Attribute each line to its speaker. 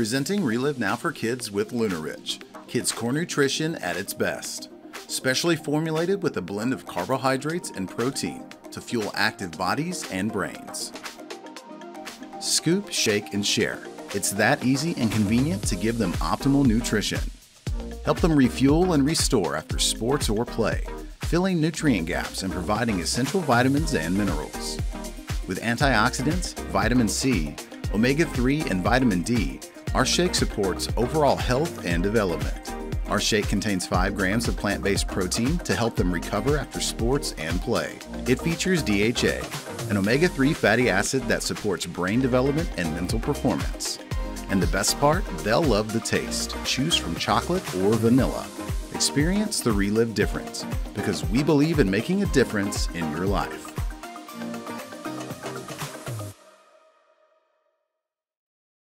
Speaker 1: Presenting Reliv Now for Kids with LunaRich, kids' core nutrition at its best. Specially formulated with a blend of carbohydrates and protein to fuel active bodies and brains. Scoop, shake, and share. It's that easy and convenient to give them optimal nutrition. Help them refuel and restore after sports or play, filling nutrient gaps and providing essential vitamins and minerals. With antioxidants, vitamin C, omega-3, and vitamin D, our shake supports overall health and development. Our shake contains 5 grams of plant-based protein to help them recover after sports and play. It features DHA, an omega-3 fatty acid that supports brain development and mental performance. And the best part, they'll love the taste. Choose from chocolate or vanilla. Experience the Reliv difference, because we believe in making a difference in your life.